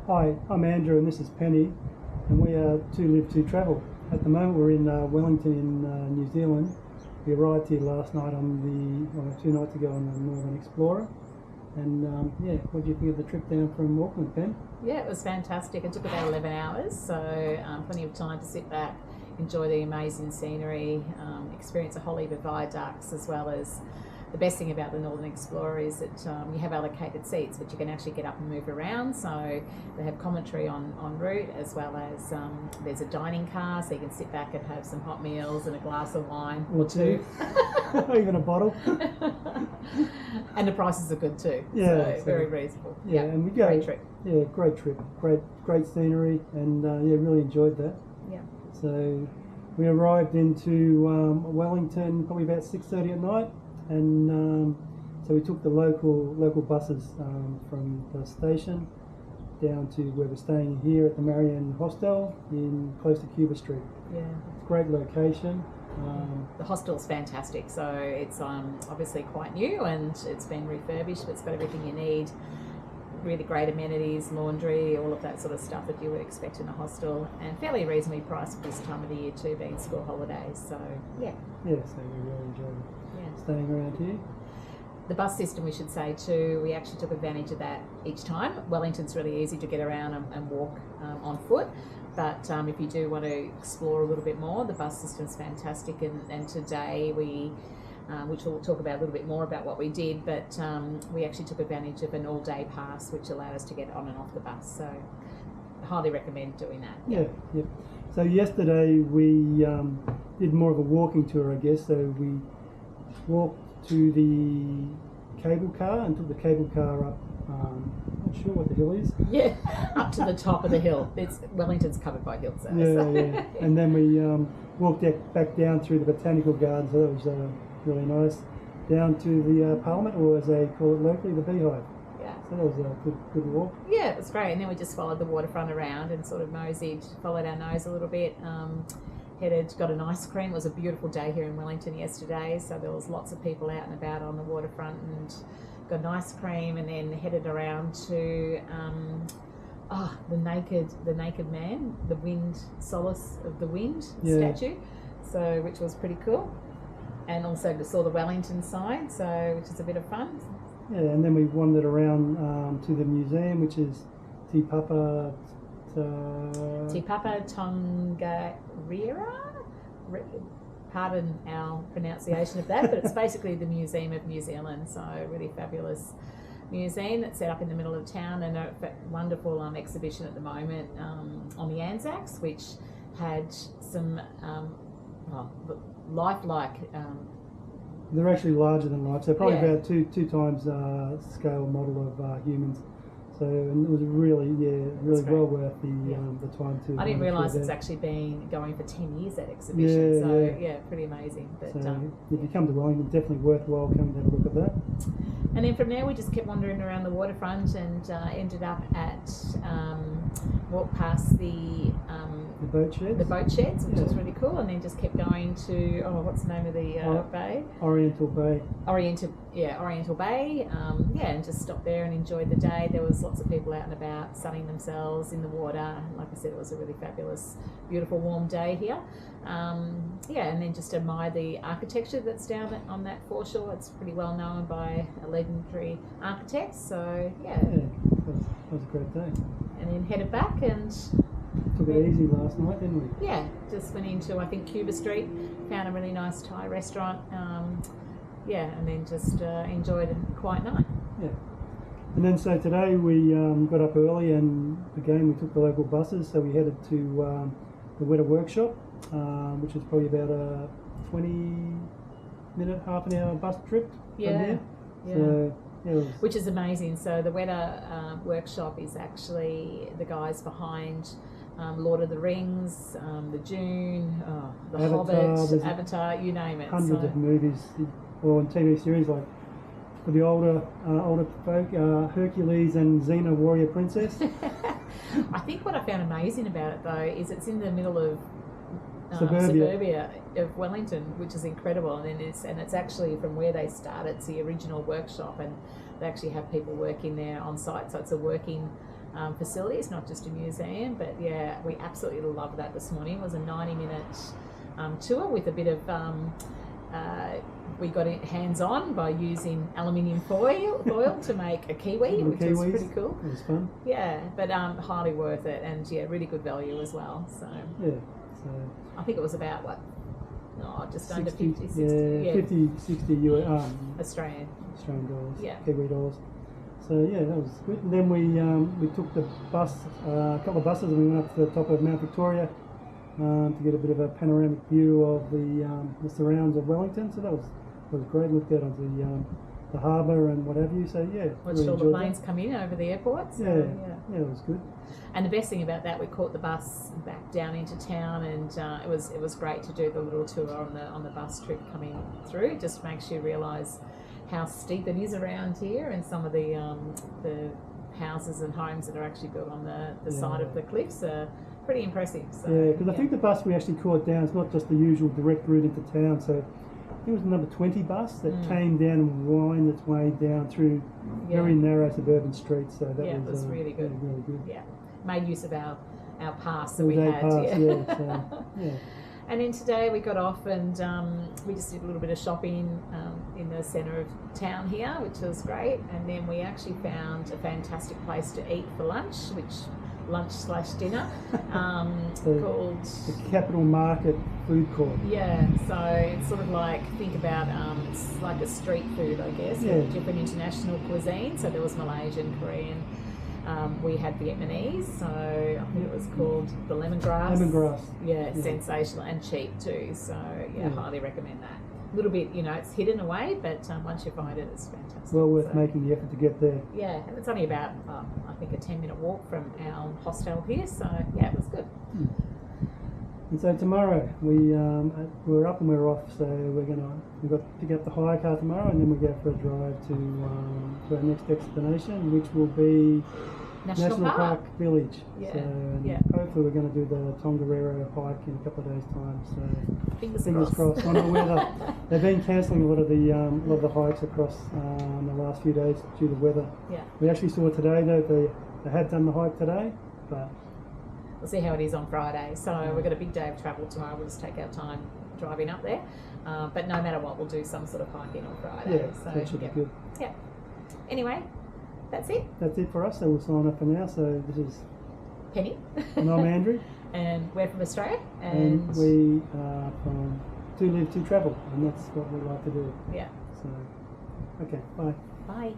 Hi, I'm Andrew and this is Penny, and we are To Live To Travel. At the moment we're in Wellington in New Zealand. We arrived here last night on 2 nights ago on the Northern Explorer. And what do you think of the trip down from Auckland, Pen? Yeah, it was fantastic. It took about 11 hours, so plenty of time to sit back, enjoy the amazing scenery, experience a whole heap of viaducts, as well as the best thing about the Northern Explorer is that you have allocated seats, but you can actually get up and move around. So they have commentary on route, as well as there's a dining car, so you can sit back and have some hot meals and a glass of wine or two. Even a bottle. And the prices are good too. Yeah, so very reasonable. Yeah, and we go. Great trip. Yeah, great trip. Great scenery, and really enjoyed that. Yeah. So we arrived into Wellington probably about 6:30 at night. And so we took the local buses from the station down to where we're staying here at the Marion Hostel in close to Cuba Street. Yeah, Great location. The hostel's fantastic. So it's obviously quite new and it's been refurbished, but it's got everything you need. Really great amenities, laundry, all of that sort of stuff that you would expect in a hostel, and fairly reasonably priced for this time of the year too, being school holidays. So yeah. Yeah, so we really enjoyed staying around here. The bus system, we should say too, we actually took advantage of that each time. Wellington's really easy to get around and walk on foot, but if you do want to explore a little bit more, the bus system's fantastic, and today we which we'll talk about a little bit more about what we did, but we actually took advantage of an all-day pass which allowed us to get on and off the bus, so I highly recommend doing that. Yeah. So yesterday we did more of a walking tour, I guess. So we walked to the cable car and took the cable car up, not sure what the hill is. Yeah, up to the top of the hill. Wellington's covered by hills. So. Yeah. And then we walked back down through the botanical gardens, so that was really nice, down to the Parliament, or as they call it locally, the Beehive. Yeah. So that was a good walk. Yeah, it was great. And then we just followed the waterfront around and sort of followed our nose a little bit. Got an ice cream. It was a beautiful day here in Wellington yesterday, so there was lots of people out and about on the waterfront, and got an ice cream, and then headed around to the naked man, the wind, solace of the wind statue, so which was pretty cool, and also saw the Wellington sign, so which is a bit of fun. Yeah, and then we wandered around to the museum, which is Te Papa Tongarewa. Pardon our pronunciation of that, but it's basically the Museum of New Zealand. So a really fabulous museum that's set up in the middle of town, and a wonderful exhibition at the moment on the ANZACs, which had some lifelike. They're actually larger than life, so probably about two times scale model of humans. So, and it was really well worth the time to. I didn't realise it's actually been going for 10 years, that exhibition. Pretty amazing. But so if you come to Wellington, definitely worthwhile coming to have a look at that. And then from there we just kept wandering around the waterfront and ended up at walked past the boat sheds. The boat sheds, which was really cool, and then just kept going to what's the name of the bay? Oriental Bay. Oriental Bay. And just stopped there and enjoyed the day. There was lots of people out and about sunning themselves in the water. Like I said, it was a really fabulous, beautiful, warm day here. And then just admire the architecture that's down on that foreshore. It's pretty well known by a legendary architect. So that was a great day. And then headed back and took it easy last night, didn't we? Yeah, just went into, I think, Cuba Street, found a really nice Thai restaurant, and then just enjoyed a quiet night. Yeah. And then so today we got up early, and again we took the local buses, so we headed to the Weta Workshop, which is probably about a 20-minute, half an hour bus trip from here. Yeah. So, which is amazing. So the Weta Workshop is actually the guys behind Lord of the Rings, the Dune, the Hobbit, Avatar, you name it. Hundreds of movies or TV series, like for the older folk, Hercules and Xena Warrior Princess. I think what I found amazing about it though is it's in the middle of suburbia of Wellington, which is incredible, and it's actually from where they started. It's the original workshop, and they actually have people working there on site, so it's a working facility. It's not just a museum, but yeah, we absolutely loved that this morning. It was a 90-minute tour with a bit of we got it hands-on by using aluminium foil to make a kiwi, which was pretty cool. It was fun. Yeah, but highly worth it, and yeah, really good value as well. So yeah, so I think it was about what? Oh, just 60, under 50, 60, yeah, 50, 60 Australian dollars, yeah, Kiwi dollars. So yeah, that was good. And then we took the bus, a couple of buses, and we went up to the top of Mount Victoria to get a bit of a panoramic view of the surrounds of Wellington. So that was great. Looked out onto the harbour and what have you. So yeah, watched really all the planes that. come in over the airport. So, yeah, it was good. And the best thing about that, we caught the bus back down into town, and it was great to do the little tour on the bus trip coming through. It just makes you realise how steep it is around here, and some of the houses and homes that are actually built on the side of the cliffs are pretty impressive. So, yeah, because I think the bus we actually caught down is not just the usual direct route into town. So I think it was the number 20 bus that came down and wound its way down through very narrow suburban streets. So that was really good. Yeah, really good. Yeah, made use of our pass that All we day had. pass, So, yeah. And then today we got off and we just did a little bit of shopping in the centre of town here, which was great. And then we actually found a fantastic place to eat for lunch, lunch/dinner, called the Capital Market Food Court. Yeah, so it's sort of like, think about it's like a street food, I guess, with different international cuisine. So there was Malaysian, Korean. We had Vietnamese, so I think it was called the lemongrass. Lemongrass. Yeah, sensational and cheap too. So yeah, highly recommend that. A little bit, it's hidden away, but once you find it, it's fantastic. Well worth making the effort to get there. Yeah, and it's only about I think a 10-minute walk from our hostel here. So yeah, it was good. And so tomorrow we're up and we're off. So we've got to pick up the hire car tomorrow, and then we go for a drive to our next destination, which will be National Park Village. Yeah. So hopefully we're going to do the Tongarewa hike in a couple of days' time. So fingers crossed. On the weather, they've been cancelling a lot of the hikes across the last few days due to weather. Yeah. We actually saw today that they had done the hike today, but we'll see how it is on Friday. So we've got a big day of travel tomorrow. We'll just take our time driving up there. But no matter what, we'll do some sort of hiking on Friday. Yeah, so that should be good. Yeah. Anyway, that's it. That's it for us. So we'll sign up for now. So this is Penny. And I'm Andrew. And we're from Australia. And we are from To Live, To Travel. And that's what we like to do. Yeah. So, okay, bye. Bye.